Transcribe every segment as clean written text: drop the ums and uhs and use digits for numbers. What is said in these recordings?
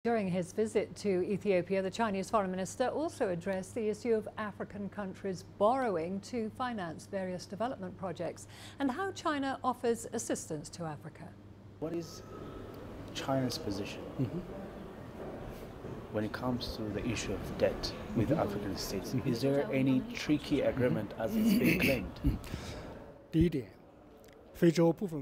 During his visit to Ethiopia, the Chinese foreign minister also addressed the issue of African countries borrowing to finance various development projects and how China offers assistance to Africa. What is China's position when it comes to the issue of debt with African states? Is there any tricky agreement as it's been claimed?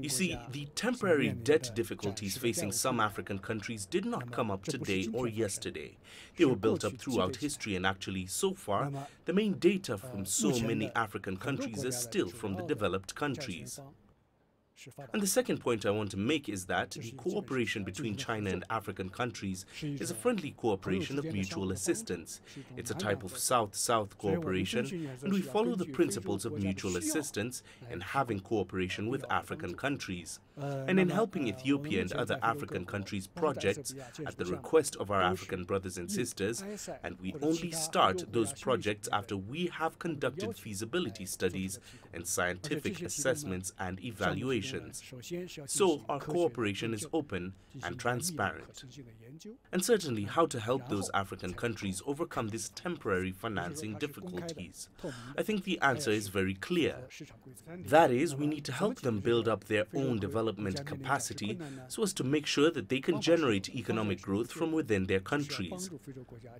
You see, the temporary debt difficulties facing some African countries did not come up today or yesterday. They were built up throughout history, and actually, so far, the main data from so many African countries is still from the developed countries. And the second point I want to make is that the cooperation between China and African countries is a friendly cooperation of mutual assistance. It's a type of South-South cooperation, and we follow the principles of mutual assistance in having cooperation with African countries. And in helping Ethiopia and other African countries' projects at the request of our African brothers and sisters, and we only start those projects after we have conducted feasibility studies and scientific assessments and evaluations. So our cooperation is open and transparent. And certainly how to help those African countries overcome these temporary financing difficulties. I think the answer is very clear. That is, we need to help them build up their own development capacity so as to make sure that they can generate economic growth from within their countries.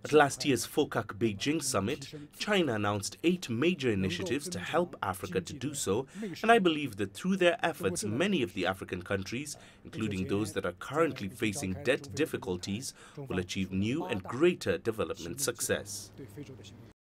At last year's FOCAC Beijing summit, China announced 8 major initiatives to help Africa to do so, and I believe that through their efforts, many of the African countries, including those that are currently facing debt difficulties, will achieve new and greater development success.